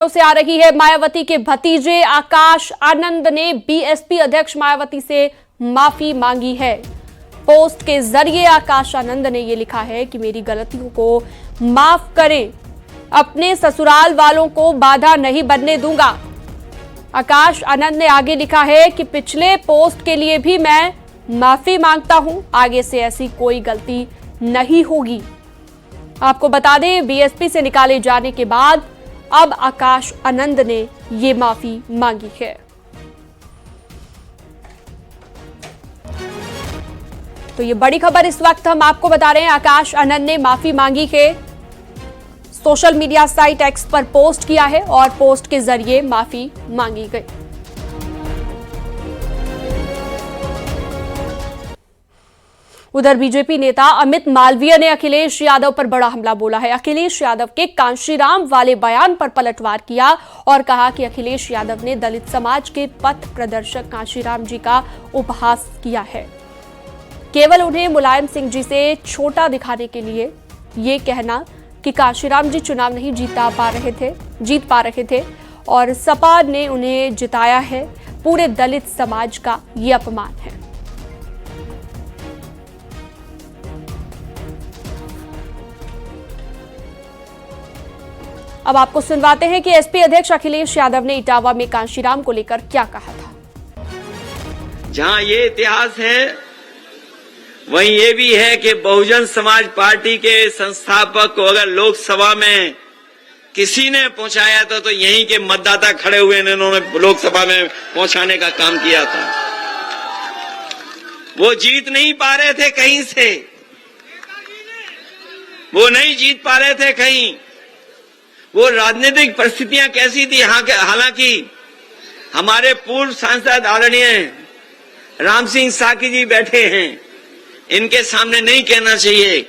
से आ रही है। मायावती के भतीजे आकाश आनंद ने बीएसपी अध्यक्ष मायावती से माफी मांगी है। पोस्ट के जरिए आकाश आनंद ने यह लिखा है कि मेरी गलतियों को माफ करें, अपने ससुराल वालों को बाधा नहीं बनने दूंगा। आकाश आनंद ने आगे लिखा है कि पिछले पोस्ट के लिए भी मैं माफी मांगता हूं, आगे से ऐसी कोई गलती नहीं होगी। आपको बता दें, बीएसपी से निकाले जाने के बाद अब आकाश आनंद ने ये माफी मांगी है। तो ये बड़ी खबर इस वक्त हम आपको बता रहे हैं। आकाश आनंद ने माफी मांगी है, सोशल मीडिया साइट एक्स पर पोस्ट किया है और पोस्ट के जरिए माफी मांगी गई। उधर बीजेपी नेता अमित मालवीय ने अखिलेश यादव पर बड़ा हमला बोला है। अखिलेश यादव के कांशीराम वाले बयान पर पलटवार किया और कहा कि अखिलेश यादव ने दलित समाज के पथ प्रदर्शक कांशीराम जी का उपहास किया है। केवल उन्हें मुलायम सिंह जी से छोटा दिखाने के लिए ये कहना कि कांशीराम जी चुनाव नहीं जीत पा रहे थे और सपा ने उन्हें जिताया है, पूरे दलित समाज का ये अपमान है। अब आपको सुनवाते हैं कि एसपी अध्यक्ष अखिलेश यादव ने इटावा में कांशीराम को लेकर क्या कहा था। जहां ये इतिहास है, वहीं ये भी है कि बहुजन समाज पार्टी के संस्थापक को अगर लोकसभा में किसी ने पहुंचाया था तो यहीं के मतदाता खड़े हुए इन्होंने लोकसभा में पहुंचाने का काम किया था। वो जीत नहीं पा रहे थे कहीं से, वो नहीं जीत पा रहे थे कहीं। वो राजनीतिक परिस्थितियां कैसी थी, हालांकि हमारे पूर्व सांसद आदरणीय राम सिंह साकी जी बैठे हैं, इनके सामने नहीं कहना चाहिए,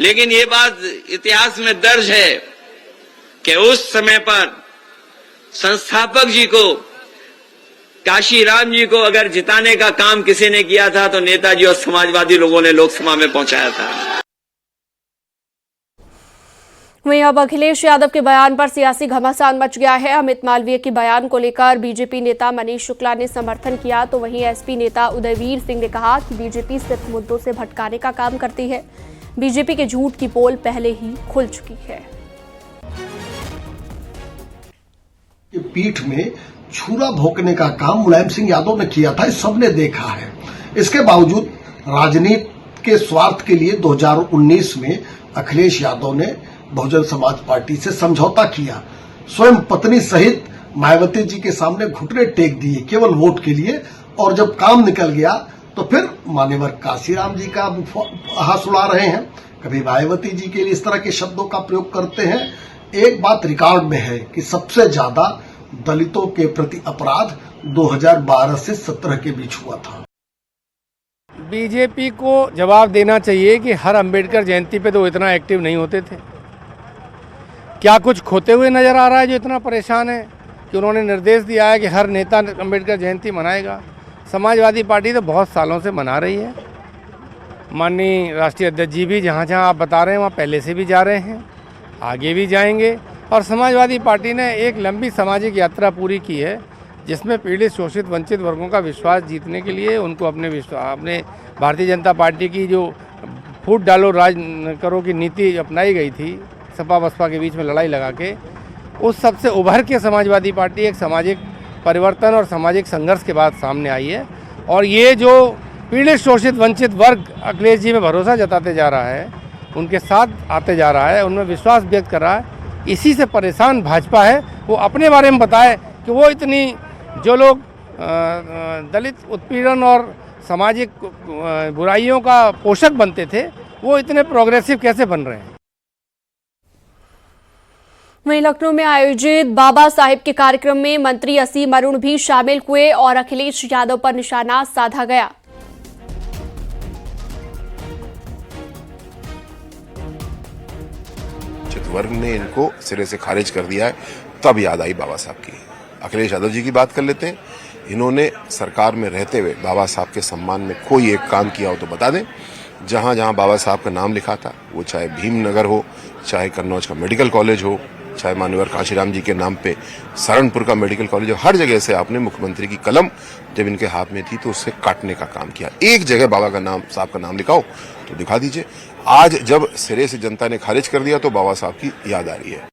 लेकिन ये बात इतिहास में दर्ज है कि उस समय पर संस्थापक जी को, काशीराम जी को अगर जिताने का काम किसी ने किया था तो नेताजी और समाजवादी लोगों ने लोकसभा में पहुंचाया था। वहीं अब अखिलेश यादव के बयान पर सियासी घमासान मच गया है। अमित मालवीय के बयान को लेकर बीजेपी नेता मनीष शुक्ला ने समर्थन किया, तो वहीं एसपी नेता उदयवीर सिंह ने कहा कि बीजेपी सिर्फ मुद्दों से भटकाने का काम करती है। बीजेपी के झूठ की पोल पहले ही खुल चुकी है। पीठ में छुरा भोंकने का काम मुलायम सिंह यादव ने किया था, सबने देखा है। इसके बावजूद राजनीति के स्वार्थ के लिए 2019 में अखिलेश यादव ने बहुजन समाज पार्टी से समझौता किया, स्वयं पत्नी सहित मायावती जी के सामने घुटने टेक दिए केवल वोट के लिए, और जब काम निकल गया तो फिर मान्यवर काशीराम जी का हाथ उड़ा रहे हैं, कभी मायावती जी के लिए इस तरह के शब्दों का प्रयोग करते हैं। एक बात रिकॉर्ड में है कि सबसे ज्यादा दलितों के प्रति अपराध 2012 से 17 के बीच हुआ था। बीजेपी को जवाब देना चाहिए कि हर अंबेडकर जयंती पे तो इतना एक्टिव नहीं होते थे। क्या कुछ खोते हुए नजर आ रहा है जो इतना परेशान है कि उन्होंने निर्देश दिया है कि हर नेता अंबेडकर जयंती मनाएगा। समाजवादी पार्टी तो बहुत सालों से मना रही है। माननीय राष्ट्रीय अध्यक्ष जी भी जहाँ जहाँ आप बता रहे हैं वहाँ पहले से भी जा रहे हैं, आगे भी जाएंगे। और समाजवादी पार्टी ने एक लंबी सामाजिक यात्रा पूरी की है जिसमें पीड़ित, शोषित, वंचित वर्गों का विश्वास जीतने के लिए उनको अपने भारतीय जनता पार्टी की जो फूट डालो राज करो की नीति अपनाई गई थी, सपा बसपा के बीच में लड़ाई लगा के, उस सबसे उभर के समाजवादी पार्टी एक सामाजिक परिवर्तन और सामाजिक संघर्ष के बाद सामने आई है। और ये जो पीड़ित, शोषित, वंचित वर्ग अखिलेश जी में भरोसा जताते जा रहा है, उनके साथ आते जा रहा है, उनमें विश्वास व्यक्त कर रहा है, इसी से परेशान भाजपा है। वो अपने बारे में बताए कि वो इतनी, जो लोग दलित उत्पीड़न और सामाजिक बुराइयों का पोषक बनते थे, वो इतने प्रोग्रेसिव कैसे बन रहे हैं। वहीं लखनऊ में आयोजित बाबा साहेब के कार्यक्रम में मंत्री असीम अरुण भी शामिल हुए और अखिलेश यादव पर निशाना साधा गया। वर्ग ने इनको सिरे से खारिज कर दिया है, तब याद आई बाबा साहब की। अखिलेश यादव जी की बात कर लेते हैं। इन्होंने सरकार में रहते हुए बाबा साहब के सम्मान में कोई एक काम किया हो तो बता दें। जहां जहां बाबा साहब का नाम लिखा था, वो चाहे भीमनगर हो, चाहे कन्नौज का मेडिकल कॉलेज हो, चाहे मान्यवर काशीराम जी के नाम पे सहारनपुर का मेडिकल कॉलेज, हर जगह से आपने मुख्यमंत्री की कलम जब इनके हाथ में थी तो उससे काटने का काम किया। एक जगह बाबा का नाम, साहब का नाम लिखाओ तो दिखा दीजिए। आज जब सिरे से जनता ने खारिज कर दिया तो बाबा साहब की याद आ रही है।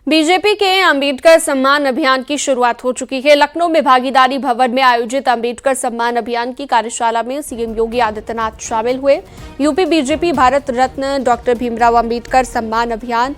बीजेपी के अंबेडकर सम्मान अभियान की शुरुआत हो चुकी है। लखनऊ में भागीदारी भवन में आयोजित अंबेडकर सम्मान अभियान की कार्यशाला में सीएम योगी आदित्यनाथ शामिल हुए। UP BJP Bharat Ratna doctor Bhimrao Ambedkar सम्मान अभियान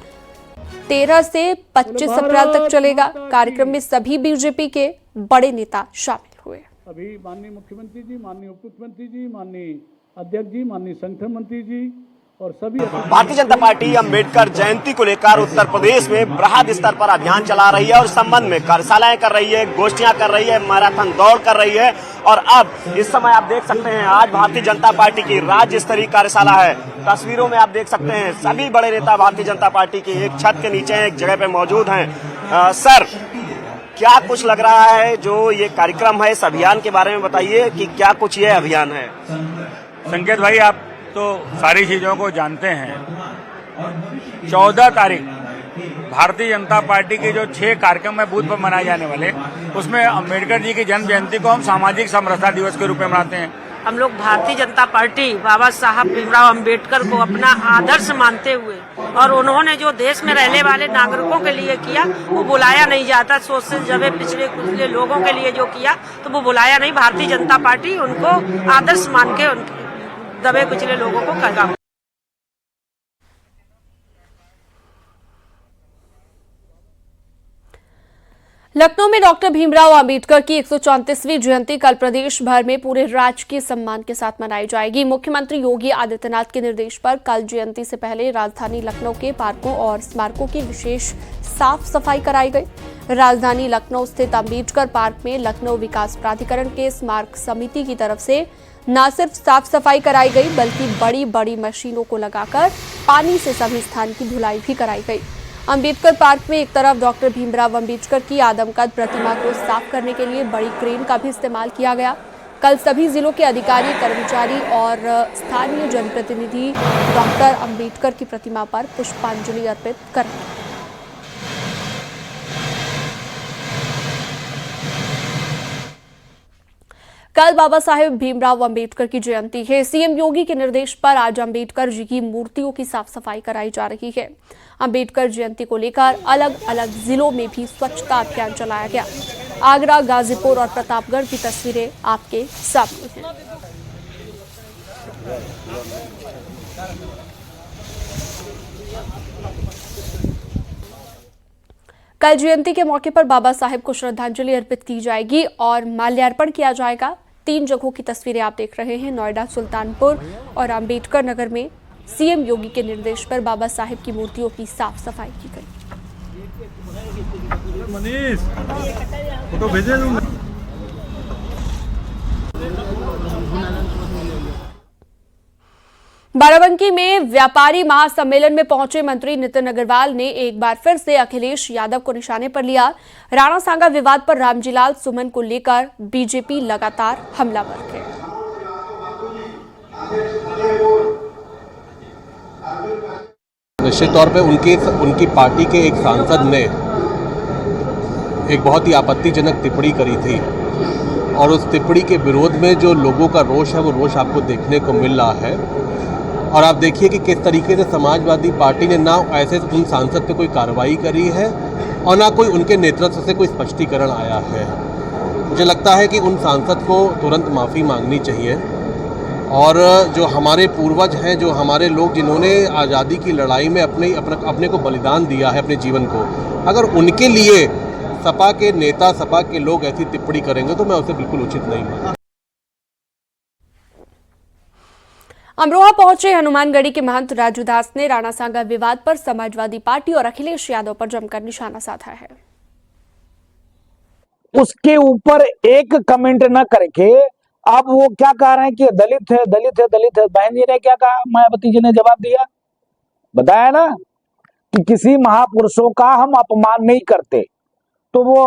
13 से 25 अप्रैल तक चलेगा। कार्यक्रम में सभी बीजेपी के बड़े नेता शामिल हुए। अभी माननीय मुख्यमंत्री जी, माननीय उप मुख्यमंत्री जी, माननीय अध्यक्ष जी, माननीय संगठन मंत्री जी और सभी। भारतीय जनता पार्टी अंबेडकर जयंती को लेकर उत्तर प्रदेश में बृहद स्तर पर अभियान चला रही है और इस संबंध में कार्यशालाएं कर रही है, गोष्ठियां कर रही है, मैराथन दौड़ कर रही है। और अब इस समय आप देख सकते हैं आज भारतीय जनता पार्टी की राज्य स्तरीय कार्यशाला है। तस्वीरों में आप देख सकते हैं सभी बड़े नेता भारतीय जनता पार्टी की एक छत के नीचे एक जगह पे मौजूद हैं। सर, क्या कुछ लग रहा है जो ये कार्यक्रम है, इस अभियान के बारे में बताइए कि क्या कुछ ये अभियान है। संकेत भाई, आप तो सारी चीजों को जानते हैं। 14 तारीख भारतीय जनता पार्टी के जो 6 कार्यक्रम है बूथ पर मनाए जाने वाले, उसमें अंबेडकर जी की जन्म जयंती को हम सामाजिक समरसता दिवस के रूप में मनाते हैं। हम लोग भारतीय जनता पार्टी बाबा साहब भीमराव अंबेडकर को अपना आदर्श मानते हुए और उन्होंने जो देश में रहने वाले नागरिकों के लिए किया वो बुलाया नहीं जाता। सोशल जब पिछड़े कुचले लोगों के लिए जो किया तो वो बुलाया नहीं। भारतीय जनता पार्टी उनको आदर्श मान के उनके दबे कुचले लोगों को कहा। लखनऊ में डॉक्टर भीमराव अंबेडकर की 134वीं जयंती कल प्रदेश भर में पूरे राजकीय सम्मान के साथ मनाई जाएगी। मुख्यमंत्री योगी आदित्यनाथ के निर्देश पर कल जयंती से पहले राजधानी लखनऊ के पार्कों और स्मारकों की विशेष साफ सफाई कराई गई। राजधानी लखनऊ स्थित अंबेडकर पार्क में लखनऊ विकास प्राधिकरण के स्मारक समिति की तरफ से न सिर्फ साफ सफाई कराई गई बल्कि बड़ी बड़ी मशीनों को लगाकर पानी से सभी स्थान की धुलाई भी कराई गई। अंबेडकर पार्क में एक तरफ डॉक्टर भीमराव अंबेडकर की आदमकद प्रतिमा को साफ करने के लिए बड़ी क्रेन का भी इस्तेमाल किया गया। कल सभी जिलों के अधिकारी, कर्मचारी और स्थानीय जनप्रतिनिधि डॉक्टर अंबेडकर की प्रतिमा पर पुष्पांजलि अर्पित करेंगे। कल बाबा साहेब भीमराव अंबेडकर की जयंती है। सीएम योगी के निर्देश पर आज अंबेडकर जी की मूर्तियों की साफ सफाई कराई जा रही है। अंबेडकर जयंती को लेकर अलग अलग जिलों में भी स्वच्छता अभियान चलाया गया। आगरा, गाजीपुर और प्रतापगढ़ की तस्वीरें आपके सामने हैं। कल जयंती के मौके पर बाबा साहेब को श्रद्धांजलि अर्पित की जाएगी और माल्यार्पण किया जाएगा। 3 जगहों की तस्वीरें आप देख रहे हैं। नोएडा, सुल्तानपुर और अंबेडकर नगर में सीएम योगी के निर्देश पर बाबा साहेब की मूर्तियों की साफ सफाई की गई। बाराबंकी में व्यापारी महासम्मेलन में पहुंचे मंत्री नितिन अग्रवाल ने एक बार फिर से अखिलेश यादव को निशाने पर लिया। राणा सांगा विवाद पर रामजीलाल सुमन को लेकर बीजेपी लगातार हमलावर है। निश्चित तौर पे उनकी पार्टी के एक सांसद ने एक बहुत ही आपत्तिजनक टिप्पणी करी थी और उस टिप्पणी के विरोध में जो लोगों का रोष है वो रोष आपको देखने को मिल रहा है। और आप देखिए कि किस तरीके से समाजवादी पार्टी ने ना ऐसे उन सांसद पे कोई कार्रवाई करी है और ना कोई उनके नेतृत्व से कोई स्पष्टीकरण आया है। मुझे लगता है कि उन सांसद को तुरंत माफ़ी मांगनी चाहिए और जो हमारे पूर्वज हैं, जो हमारे लोग जिन्होंने आज़ादी की लड़ाई में अपने को बलिदान दिया है, अपने जीवन को, अगर उनके लिए सपा के नेता, सपा के लोग ऐसी टिप्पणी करेंगे तो मैं उसे बिल्कुल उचित नहीं मानता। अमरोहा पहुंचे हनुमानगढ़ी के महंत राजू दास ने राणा सांगा विवाद पर समाजवादी पार्टी और अखिलेश यादव पर जमकर निशाना साधा है। उसके ऊपर एक कमेंट न करके अब वो क्या कह रहे हैं कि दलित है, दलित है, दलित है। बहन जी ने क्या कहा, मायावती जी ने जवाब दिया, बताया ना कि किसी महापुरुषों का हम अपमान नहीं करते। तो वो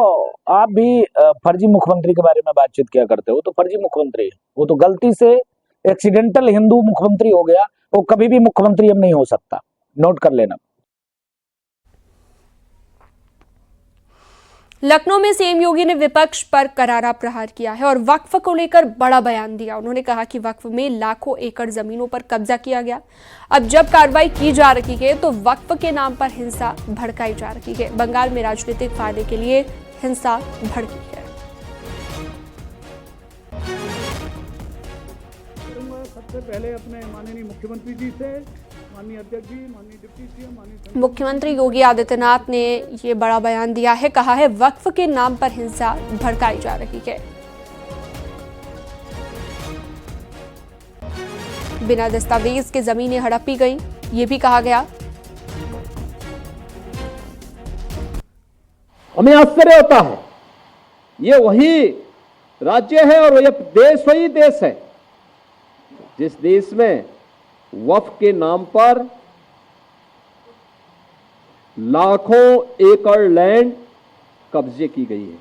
आप भी फर्जी मुख्यमंत्री के बारे में बातचीत किया करते हो, तो फर्जी मुख्यमंत्री, वो तो गलती से एक्सीडेंटल हिंदू मुख्यमंत्री हो गया। वो कभी भी मुख्यमंत्री अब नहीं हो सकता, नोट कर लेना। लखनऊ में सीएम योगी ने विपक्ष पर करारा प्रहार किया है और वक्फ को लेकर बड़ा बयान दिया। उन्होंने कहा कि वक्फ में लाखों एकड़ जमीनों पर कब्जा किया गया। अब जब कार्रवाई की जा रही है तो वक्फ के नाम पर हिंसा भड़काई जा रही है। बंगाल में राजनीतिक फायदे के लिए हिंसा भड़की है। सबसे पहले अपने माननीय मुख्यमंत्री जी से, माननीय अध्यक्ष जी, माननीय डिप्टी सीएम, माननीय मुख्यमंत्री योगी आदित्यनाथ ने ये बड़ा बयान दिया है। कहा है वक्फ के नाम पर हिंसा भड़काई जा रही है। बिना दस्तावेज के जमीनें हड़पी गई, ये भी कहा गया। हमें आश्चर्य होता है, ये वही राज्य है और ये देश वही देश है जिस देश में वक्फ के नाम पर लाखों एकड़ लैंड कब्जे की गई है।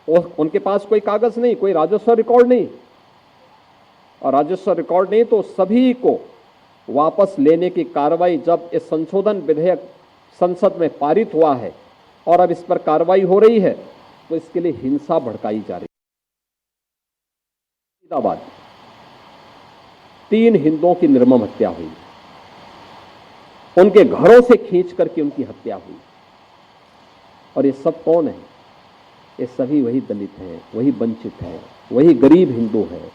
और उनके पास कोई कागज नहीं, कोई राजस्व रिकॉर्ड नहीं, और राजस्व रिकॉर्ड नहीं तो सभी को वापस लेने की कार्रवाई, जब इस संशोधन विधेयक संसद में पारित हुआ है और अब इस पर कार्रवाई हो रही है, तो इसके लिए हिंसा भड़काई जा रही है। 3 हिंदुओं की निर्मम हत्या हुई, उनके घरों से खींच करके उनकी हत्या हुई। और ये सब कौन है? ये सभी वही दलित हैं, वही वंचित हैं, वही गरीब हिंदू हैं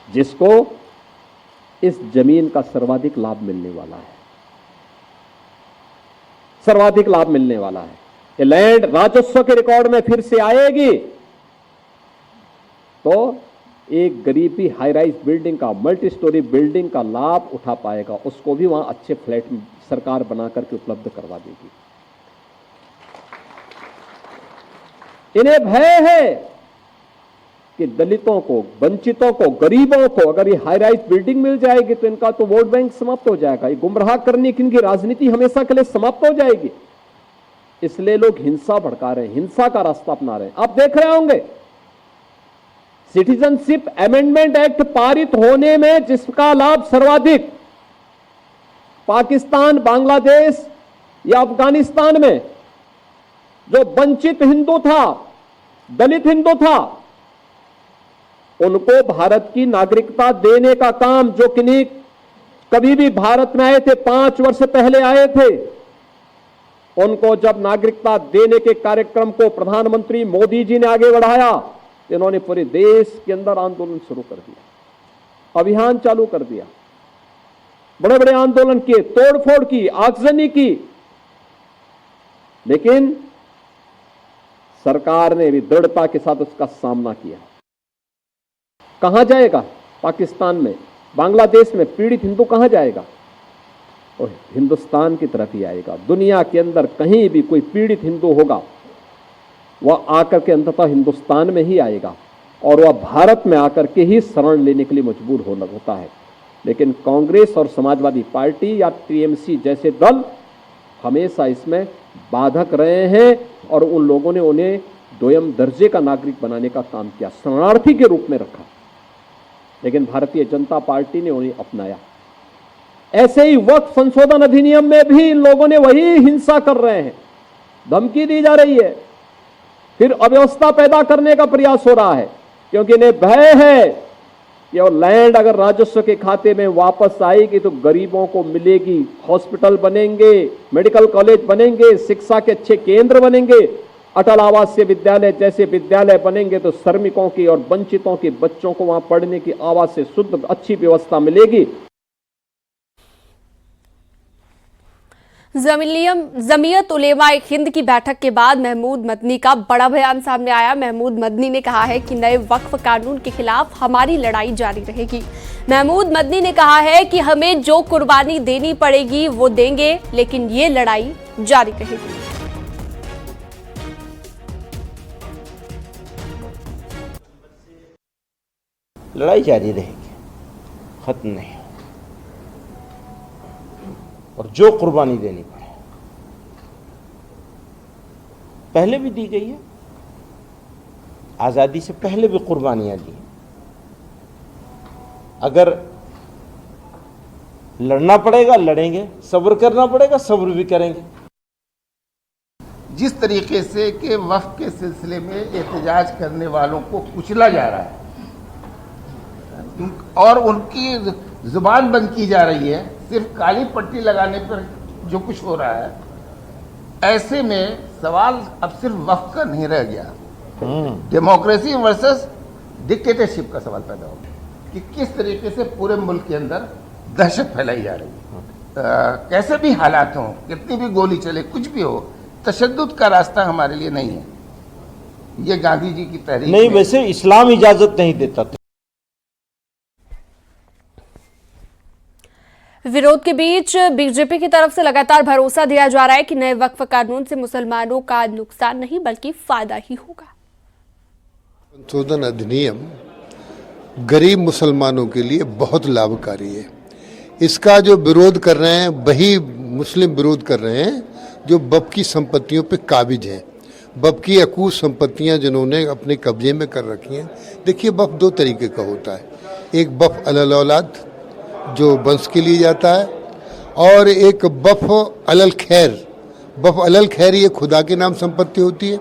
जिसको इस जमीन का सर्वाधिक लाभ मिलने वाला है। सर्वाधिक लाभ मिलने वाला है। ये लैंड राजस्व के रिकॉर्ड में फिर से आएगी तो एक गरीब भी हाई राइज बिल्डिंग का, मल्टी स्टोरी बिल्डिंग का लाभ उठा पाएगा। उसको भी वहां अच्छे फ्लैट सरकार बना करके उपलब्ध करवा देगी। इन्हें भय है कि दलितों को, वंचितों को, गरीबों को अगर ये हाई राइज बिल्डिंग मिल जाएगी तो इनका तो वोट बैंक समाप्त हो जाएगा। ये गुमराह करने की इनकी राजनीति हमेशा के लिए समाप्त हो जाएगी। इसलिए लोग हिंसा भड़का रहे हैं, हिंसा का रास्ता अपना रहे हैं। आप देख रहे होंगे सिटीजनशिप अमेंडमेंट एक्ट पारित होने में जिसका लाभ सर्वाधिक पाकिस्तान, बांग्लादेश या अफगानिस्तान में जो वंचित हिंदू था, दलित हिंदू था, उनको भारत की नागरिकता देने का काम, जो किन्हीं कभी भी भारत में आए थे, 5 वर्ष पहले आए थे, उनको जब नागरिकता देने के कार्यक्रम को प्रधानमंत्री मोदी जी ने आगे बढ़ाया, इन्होंने पूरे देश के अंदर आंदोलन शुरू कर दिया, अभियान चालू कर दिया, बड़े बड़े आंदोलन किए, तोड़फोड़ की, आगजनी की। लेकिन सरकार ने भी दृढ़ता के साथ उसका सामना किया। कहां जाएगा? पाकिस्तान में, बांग्लादेश में पीड़ित हिंदू कहां जाएगा? और हिंदुस्तान की तरफ ही आएगा। दुनिया के अंदर कहीं भी कोई पीड़ित हिंदू होगा, वह आकर के अंततः हिंदुस्तान में ही आएगा और वह भारत में आकर के ही शरण लेने के लिए मजबूर होता है। लेकिन कांग्रेस और समाजवादी पार्टी या टीएमसी जैसे दल हमेशा इसमें बाधक रहे हैं और उन लोगों ने उन्हें दोयम दर्जे का नागरिक बनाने का काम किया, शरणार्थी के रूप में रखा। लेकिन भारतीय जनता पार्टी ने उन्हें अपनाया। ऐसे ही वक्फ संशोधन अधिनियम में भी इन लोगों ने वही हिंसा कर रहे हैं, धमकी दी जा रही है, फिर अव्यवस्था पैदा करने का प्रयास हो रहा है, क्योंकि इन्हें भय है कि वो लैंड अगर राजस्व के खाते में वापस आएगी तो गरीबों को मिलेगी, हॉस्पिटल बनेंगे, मेडिकल कॉलेज बनेंगे, शिक्षा के अच्छे केंद्र बनेंगे, अटल आवासीय विद्यालय जैसे विद्यालय बनेंगे तो श्रमिकों की और वंचितों के बच्चों को वहां पढ़ने की आवाज से शुद्ध अच्छी व्यवस्था मिलेगी। जमीयत उलेमा-ए हिंद की बैठक के बाद महमूद मदनी का बड़ा बयान सामने आया। महमूद मदनी ने कहा है कि नए वक्फ कानून के खिलाफ हमारी लड़ाई जारी रहेगी। महमूद मदनी ने कहा है कि हमें जो कुर्बानी देनी पड़ेगी वो देंगे, लेकिन ये लड़ाई जारी रहेगी। लड़ाई जारी रहेगी, खत्म नहीं। और जो कुर्बानी देनी पड़े, पहले भी दी गई है, आज़ादी से पहले भी कुर्बानियां दी। अगर लड़ना पड़ेगा लड़ेंगे, सब्र करना पड़ेगा सब्र भी करेंगे। जिस तरीके से कि वक्फ के सिलसिले में एहतजाज करने वालों को कुचला जा रहा है और उनकी जुबान बंद की जा रही है सिर्फ काली पट्टी लगाने पर जो कुछ हो रहा है, ऐसे में सवाल अब सिर्फ वक्फ का नहीं रह गया, डेमोक्रेसी वर्सेस डिक्टेटरशिप का सवाल पैदा हो गया कि किस तरीके से पूरे मुल्क के अंदर दहशत फैलाई जा रही है। कैसे भी हालात हों, कितनी भी गोली चले, कुछ भी हो, तशद्दुद का रास्ता हमारे लिए नहीं है। ये गांधी जी की तहरीक नहीं, वैसे इस्लाम इजाजत नहीं देता। विरोध के बीच बीजेपी की तरफ से लगातार भरोसा दिया जा रहा है कि नए वक्फ कानून से मुसलमानों का नुकसान नहीं बल्कि फायदा ही होगा। संशोधन अधिनियम गरीब मुसलमानों के लिए बहुत लाभकारी है। इसका जो विरोध कर रहे हैं वही मुस्लिम विरोध कर रहे हैं जो वक्फ की संपत्तियों पे काबिज हैं, वक्फ की अकूत संपत्तियां जिन्होंने अपने कब्जे में कर रखी हैं। देखिए, वक्फ दो तरीके का होता है, एक वक्फ अलल औलाद जो वंश के लिए जाता है और एक वक्फ अलल खैर। वक्फ अलल खैर ये खुदा के नाम संपत्ति होती है,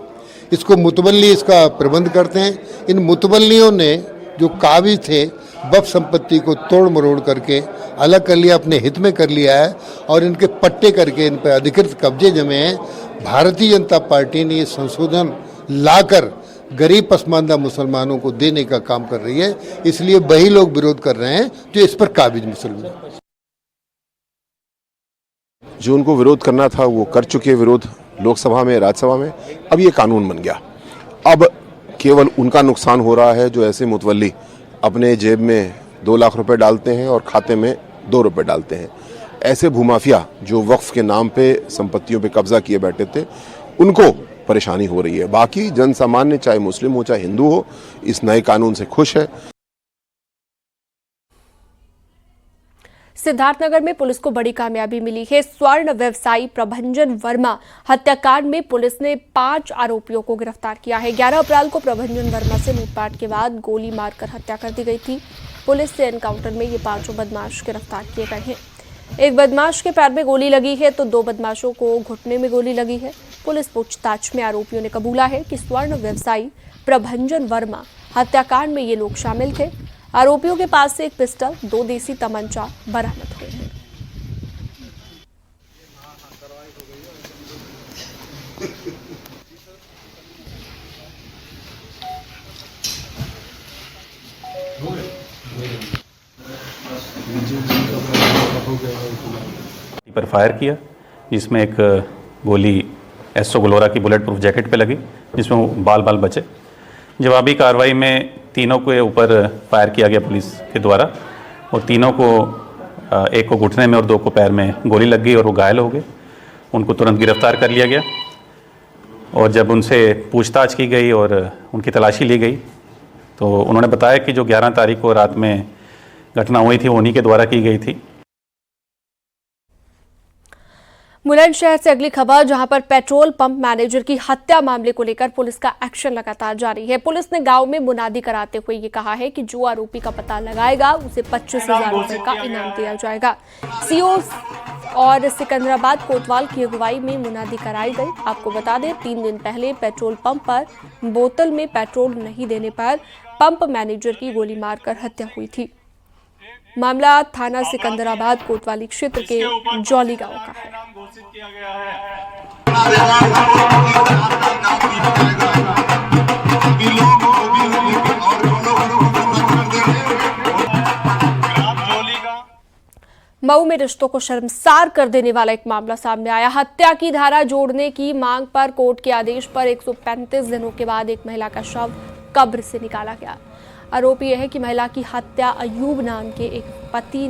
इसको मुतवल्ली इसका प्रबंध करते हैं। इन मुतवल्लियों ने जो काबिज थे वक्फ संपत्ति को तोड़ मरोड़ करके अलग कर लिया, अपने हित में कर लिया है और इनके पट्टे करके इन पर अधिकृत कब्जे जमे हैं। भारतीय जनता पार्टी ने ये संशोधन लाकर गरीब पसमानदा मुसलमानों को देने का काम कर रही है, इसलिए वही लोग विरोध कर रहे हैं जो इस पर काबिज मुसलमान। जो उनको विरोध करना था वो कर चुके विरोध लोकसभा में, राज्यसभा में। अब ये कानून बन गया, अब केवल उनका नुकसान हो रहा है जो ऐसे मुतवल्ली अपने जेब में 2 लाख रुपए डालते हैं और खाते में 2 रुपए डालते हैं। ऐसे भूमाफिया जो वक्फ के नाम पे संपत्तियों पे कब्जा किए बैठे थे, उनको परेशानी हो रही है। बाकी जन सामान्य, चाहे मुस्लिम हो चाहे हिंदू हो, इस नए कानून से खुश है। सिद्धार्थनगर में पुलिस को बड़ी कामयाबी मिली है। स्वर्ण व्यवसायी प्रभंजन वर्मा हत्याकांड में पुलिस ने 5 आरोपियों को गिरफ्तार किया है। 11 अप्रैल को प्रभंजन वर्मा से लूटपाट के बाद गोली मारकर हत्या कर दी गई थी। पुलिस से एनकाउंटर में ये 5 बदमाश गिरफ्तार किए गए हैं। एक बदमाश के पैर में गोली लगी है तो 2 बदमाशों को घुटने में गोली लगी है। पुलिस पूछताछ में आरोपियों ने कबूला है कि स्वर्ण व्यवसायी प्रभंजन वर्मा हत्याकांड में ये लोग शामिल थे। आरोपियों के पास से एक पिस्टल, 2 देसी तमंचा बरामद हुए हैं। पर फायर किया, जिसमें एक गोली एसओ ग्लोरा की बुलेट प्रूफ जैकेट पे लगी, जिसमें बाल बचे। जवाबी कार्रवाई में तीनों के ऊपर फायर किया गया पुलिस के द्वारा, और तीनों को, एक को घुटने में और 2 को पैर में गोली लग गई और वो घायल हो गए। उनको तुरंत गिरफ्तार कर लिया गया और जब उनसे पूछताछ की गई और उनकी तलाशी ली गई तो उन्होंने बताया कि जो 11 तारीख को रात में घटना हुई थी वो उन्हीं के द्वारा की गई थी। बुलंदशहर से अगली खबर, जहां पर पेट्रोल पंप मैनेजर की हत्या मामले को लेकर पुलिस का एक्शन लगातार जारी है। पुलिस ने गांव में मुनादी कराते हुए ये कहा है कि जो आरोपी का पता लगाएगा उसे 25,000 रुपए का इनाम दिया जाएगा। सीओ और सिकंदराबाद कोतवाल की अगुवाई में मुनादी कराई गई। आपको बता दें, 3 दिन पहले पेट्रोल पंप पर बोतल में पेट्रोल नहीं देने पर पंप मैनेजर की गोली मारकर हत्या हुई थी। मामला थाना सिकंदराबाद कोतवाली क्षेत्र के जौली गांव का है। मऊ में रिश्तों को शर्मसार कर देने वाला एक मामला सामने आया। हत्या की धारा जोड़ने की मांग पर कोर्ट के आदेश पर 135 दिनों के बाद एक महिला का शव कब्र से निकाला गया। आरोप यह है कि महिला की हत्या अयूब नाम के एक पति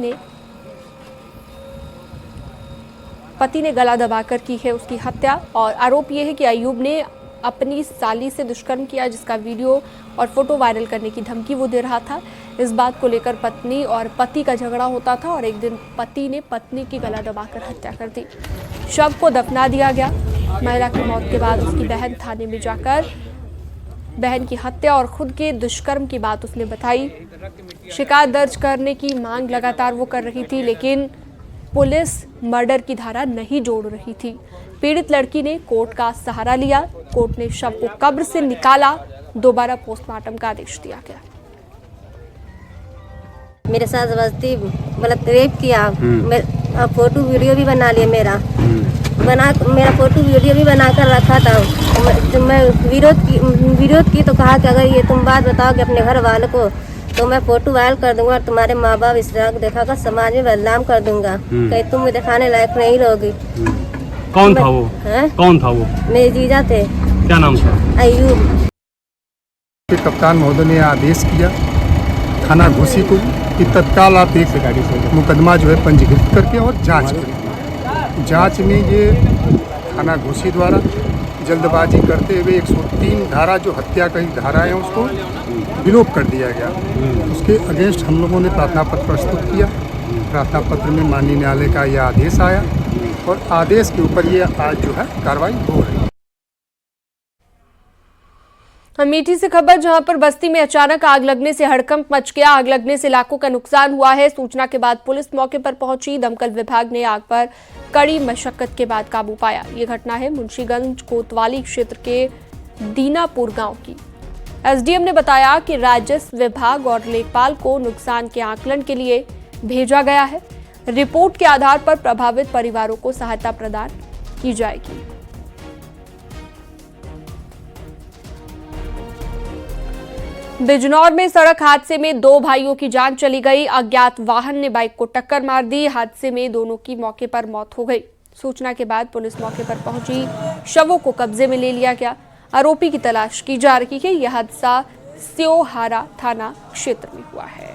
ने गला दबाकर की है उसकी हत्या। और आरोप यह है कि अयूब ने अपनी साली से दुष्कर्म किया, जिसका वीडियो और फोटो वायरल करने की धमकी वो दे रहा था। इस बात को लेकर पत्नी और पति का झगड़ा होता था और एक दिन पति ने पत्नी की गला दबाकर हत्या कर दी। शव को दफना दिया गया। महिला की मौत के बाद उसकी बहन थाने में जाकर बहन की हत्या और खुद के दुष्कर्म की बात उसने बताई। शिकायत दर्ज करने की मांग लगातार वो कर रही थी, लेकिन पुलिस मर्डर की धारा नहीं जोड़ रही थी। पीड़ित लड़की ने कोर्ट का सहारा लिया। कोर्ट ने शव को कब्र से निकाला। दोबारा पोस्टमार्टम का आदेश दिया गया। मेरे साथ जबरदस्ती गलत रेप किया। फोटो वीडियो भी बना लिया। मेरा फोटो वीडियो भी बना कर रखा था। तो मैं विरोध की तो कहा कि अगर ये तुम बात बताओगे अपने घर वालों को तो मैं फोटो वायरल कर दूंगा और तुम्हारे माँ बाप इस तरह दिखाकर समाज में बदनाम कर दूंगा। कहीं तुम भी दिखाने लायक नहीं रहोगी। कौन था वो? कौन था वो? मेरे जीजा थे। क्या नाम था? अयूब। कप्तान महोदय ने आदेश किया थाना घोसी को कि तत्काल आप एक मुकदमा जो है पंजीकृत करके और जांच करें। जांच में ये थाना घोसी द्वारा जल्दबाजी करते हुए 103 धारा जो हत्या की धारा है उसको विलोप कर दिया गया। उसके अगेंस्ट हम लोगों ने प्रार्थना पत्र प्रस्तुत किया। प्रार्थना पत्र में माननीय न्यायालय का यह आदेश आया और आदेश के ऊपर ये आज जो है कार्रवाई हो रही है। अमेठी से खबर, जहां पर बस्ती में अचानक आग लगने से हड़कंप मच गया। आग लगने से लाखों का नुकसान हुआ है। सूचना के बाद पुलिस मौके पर पहुंची। दमकल विभाग ने आग पर कड़ी मशक्कत के बाद काबू पाया। ये घटना है मुंशीगंज कोतवाली क्षेत्र के दीनापुर गांव की। एसडीएम ने बताया कि राजस्व विभाग और लेखपाल को नुकसान के आकलन के लिए भेजा गया है। रिपोर्ट के आधार पर प्रभावित परिवारों को सहायता प्रदान की जाएगी। बिजनौर में सड़क हादसे में 2 भाइयों की जान चली गई। अज्ञात वाहन ने बाइक को टक्कर मार दी। हादसे में दोनों की मौके पर मौत हो गई। सूचना के बाद पुलिस मौके पर पहुंची। शवों को कब्जे में ले लिया गया। आरोपी की तलाश की जा रही है। यह हादसा स्योहारा थाना क्षेत्र में हुआ है।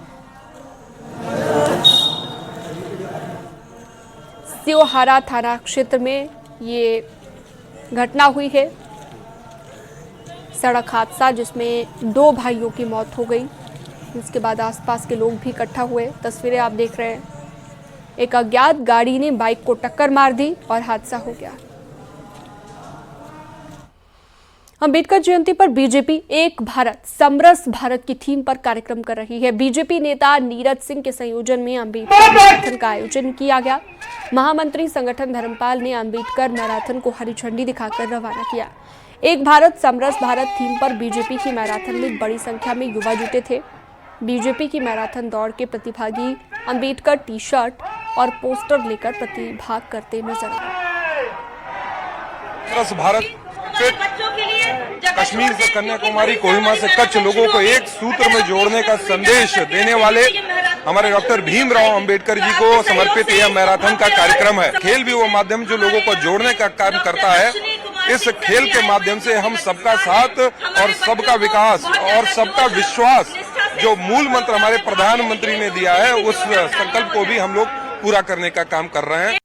स्योहारा थाना क्षेत्र में ये घटना हुई है। सड़क हादसा जिसमें 2 भाइयों की मौत हो गई। इसके बाद आसपास के लोग भी इकट्ठा हुए। तस्वीरें आप देख रहे हैं। एक अज्ञात गाड़ी ने बाइक को टक्कर मार दी और हादसा हो गया। अंबेडकर जयंती पर बीजेपी एक भारत समरस भारत की थीम पर कार्यक्रम कर रही है। बीजेपी नेता नीरज सिंह के संयोजन में अंबेडकर मैराथन का आयोजन किया गया। महामंत्री संगठन धर्मपाल ने अंबेडकर मैराथन को हरी झंडी दिखाकर रवाना किया। एक भारत समरस भारत थीम पर बीजेपी की मैराथन में बड़ी संख्या में युवा जुटे थे। बीजेपी की मैराथन दौड़ के प्रतिभागी अंबेडकर टी शर्ट और पोस्टर लेकर प्रतिभाग करते नजर आए। भारत कश्मीर से कन्याकुमारी, कोहिमा से कच्छ लोगों को एक सूत्र में जोड़ने का संदेश देने वाले हमारे डॉक्टर भीमराव अंबेडकर जी को समर्पित यह मैराथन का कार्यक्रम है। खेल भी वो माध्यम जो लोगों को जोड़ने का काम करता है। इस खेल के माध्यम से हम सबका साथ और सबका विकास और सबका विश्वास जो मूल मंत्र हमारे प्रधानमंत्री ने दिया है, उस संकल्प को भी हम लोग पूरा करने का काम कर रहे हैं।